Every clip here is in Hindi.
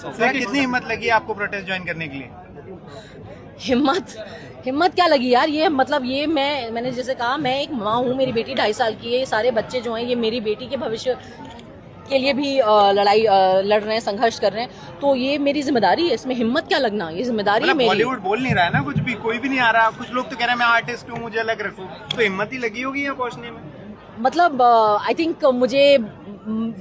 सर कितनी हिम्मत लगी आपको प्रोटेस्ट ज्वाइन करने के लिए? हिम्मत क्या लगी यार, ये मतलब ये मैंने जैसे कहा, मैं एक माँ हूँ, मेरी बेटी 2.5 साल की है, ये सारे बच्चे जो हैं ये मेरी बेटी के भविष्य के लिए भी लड़ाई लड़ रहे हैं, संघर्ष कर रहे हैं, तो ये मेरी जिम्मेदारी है, इसमें हिम्मत क्या लगना, ये जिम्मेदारी है मेरी। बॉलीवुड बोल नहीं रहा है ना कुछ भी, कोई भी नहीं आ रहा, कुछ लोग तो कह रहे हैं मैं आर्टिस्ट हूँ मुझे अलग रखो, तो हिम्मत ही लगी होगी यहाँ पहुँचने में। मतलब आई थिंक मुझे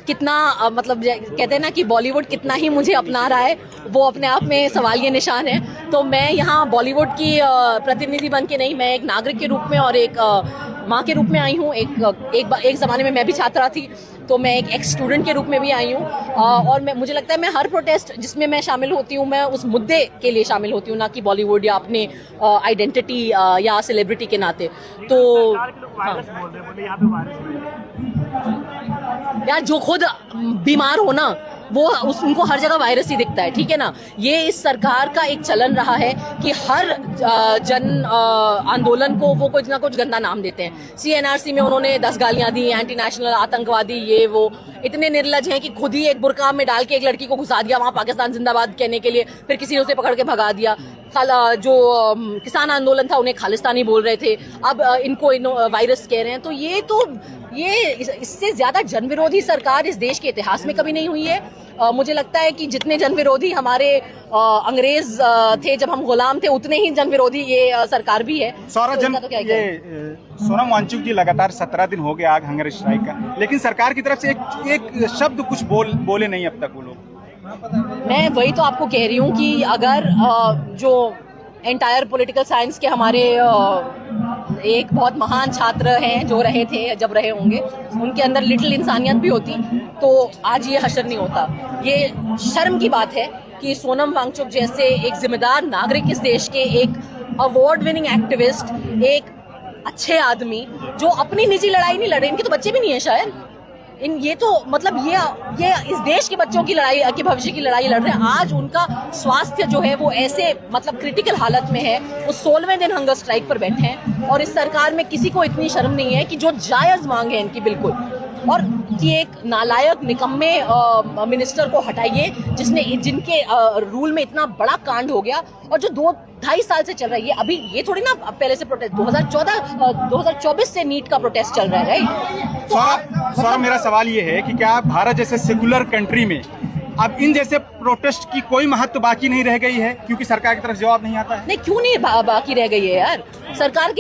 कितना मतलब कहते हैं ना कि बॉलीवुड कितना ही मुझे अपना रहा है, वो अपने आप में सवालिया निशान है। तो मैं यहाँ बॉलीवुड की प्रतिनिधि बन के नहीं, मैं एक नागरिक के रूप में और एक माँ के रूप में आई हूँ। एक ज़माने में मैं भी छात्रा थी, तो मैं एक एक्स स्टूडेंट के रूप में भी आई हूँ, और मुझे लगता है मैं हर प्रोटेस्ट जिसमें मैं शामिल होती हूँ, मैं उस मुद्दे के लिए शामिल होती हूँ, ना कि बॉलीवुड या अपने आइडेंटिटी या सेलिब्रिटी के नाते। तो यार जो खुद बीमार हो ना, वो उनको हर जगह वायरस ही दिखता है, ठीक है ना। ये इस सरकार का एक चलन रहा है कि हर जन आंदोलन को वो कुछ ना कुछ गंदा नाम देते हैं। CNRC में उन्होंने 10 गालियां दी, एंटी नेशनल, आतंकवादी, ये वो, इतने निर्लज हैं कि खुद ही एक बुर्का में डाल के एक लड़की को घुसा दिया वहां पाकिस्तान जिंदाबाद कहने के लिए, फिर किसी ने उसे पकड़ के भगा दिया। जो किसान आंदोलन था उन्हें खालिस्तानी बोल रहे थे, अब इनको वायरस कह रहे हैं। तो ये इससे ज्यादा जनविरोधी सरकार इस देश के इतिहास में कभी नहीं हुई है। मुझे लगता है कि जितने जनविरोधी हमारे अंग्रेज थे जब हम गुलाम थे, उतने ही जनविरोधी ये सरकार भी है। सोनम वांगचुक जी लगातार 17 दिन हो गए आग हंगर स्ट्राइक का, लेकिन सरकार की तरफ से एक शब्द कुछ बोले नहीं अब तक वो लोग। मैं वही तो आपको कह रही हूँ कि अगर जो एंटायर पॉलिटिकल साइंस के हमारे एक बहुत महान छात्र हैं जो रहे थे, जब रहे होंगे, उनके अंदर लिटिल इंसानियत भी होती तो आज ये हशर नहीं होता। ये शर्म की बात है कि सोनम वांगचुक जैसे एक जिम्मेदार नागरिक इस देश के, एक अवार्ड विनिंग एक्टिविस्ट, एक अच्छे आदमी जो अपनी निजी लड़ाई नहीं लड़ रहे, इनके तो बच्चे भी नहीं है शायद, ये तो मतलब ये इस देश के बच्चों की लड़ाई, के भविष्य की लड़ाई लड़ रहे हैं। आज उनका स्वास्थ्य जो है वो ऐसे मतलब क्रिटिकल हालत में है, वो 16वें दिन हंगर स्ट्राइक पर बैठे हैं, और इस सरकार में किसी को इतनी शर्म नहीं है कि जो जायज मांग है इनकी बिल्कुल, और कि एक नालायक निकम्मे मिनिस्टर को हटाइए जिनके रूल में इतना बड़ा कांड हो गया, और जो 2-2.5 साल से चल रहा है। ये अभी ये थोड़ी ना पहले से प्रोटेस्ट, 2024 से नीट का प्रोटेस्ट चल रहा है, राइट। सौरभ, मेरा सवाल ये है कि क्या भारत जैसे सेकुलर कंट्री में अब इन जैसे प्रोटेस्ट की कोई महत्व बाकी नहीं रह गई है, क्योंकि सरकार की तरफ जवाब नहीं आता है? नहीं, क्यों नहीं बाकी रह गई है यार। सरकार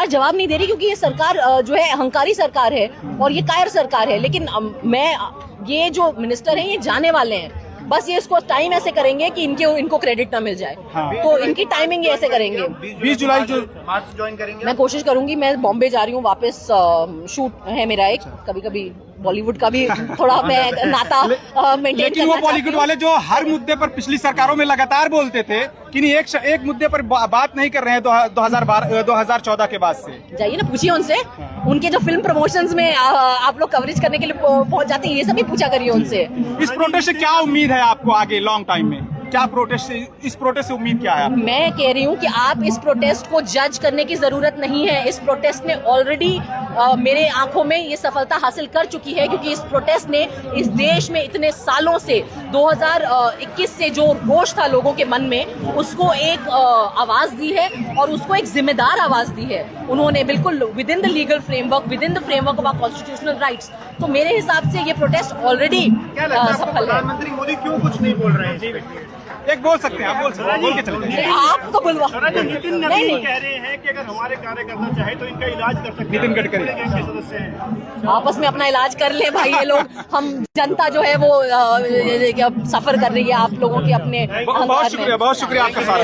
जवाब नहीं दे रही, क्योंकि ये सरकार जो है अहंकारी सरकार है और ये कायर सरकार है। लेकिन ये जो मिनिस्टर हैं ये जाने वाले हैं, बस ये इसको टाइम ऐसे करेंगे कि इनको क्रेडिट ना मिल जाए। हाँ। तो इनकी टाइमिंग ये ऐसे करेंगे। 20 जुलाई जो मार्च ज्वाइन करेंगे, मैं कोशिश करूंगी। मैं बॉम्बे जा रही हूँ वापस, शूट है मेरा एक, कभी बॉलीवुड का भी थोड़ा मैं नाता मेंटेन। लेकिन वो बॉलीवुड वाले जो हर मुद्दे पर पिछली सरकारों में लगातार बोलते थे कि नहीं एक मुद्दे पर बात नहीं कर रहे हैं 2014 के बाद से। जाइए ना, पूछिए उनसे। उनके जो फिल्म प्रमोशंस में आप लोग कवरेज करने के लिए पहुंच जाते हैं, ये सब भी पूछा करिए उनसे। इस प्रोटेस्ट से क्या उम्मीद है आपको आगे लॉन्ग टाइम में? क्या इस प्रोटेस्ट से उम्मीद क्या है? मैं कह रही हूँ कि आप इस प्रोटेस्ट को जज करने की जरूरत नहीं है। इस प्रोटेस्ट ने ऑलरेडी मेरे आंखों में ये सफलता हासिल कर चुकी है, क्योंकि इस प्रोटेस्ट ने इस देश में इतने सालों से 2021 से जो रोष था लोगों के मन में, उसको एक आवाज दी है, और उसको एक जिम्मेदार आवाज दी है उन्होंने, बिल्कुल within the legal framework, within the framework of our constitutional rights. तो मेरे हिसाब से ये प्रोटेस्ट ऑलरेडी सफल है। प्रधानमंत्री मोदी क्यों कुछ नहीं बोल रहे हैं? एक बोल सकते हैं, आप बोल सकते हैं, बोल के चलेंगे। आप तो बुलवा नितिन नवीन कह रहे हैं कि अगर हमारे कार्य करना चाहे तो इनका इलाज कर सकते हैं। नितिन गडकरी सदस्य हैं, आपस में अपना इलाज कर ले भाई ये लोग। हम जनता जो है वो सफर कर रही है आप लोगों के अपने। बहुत शुक्रिया आपका सारा।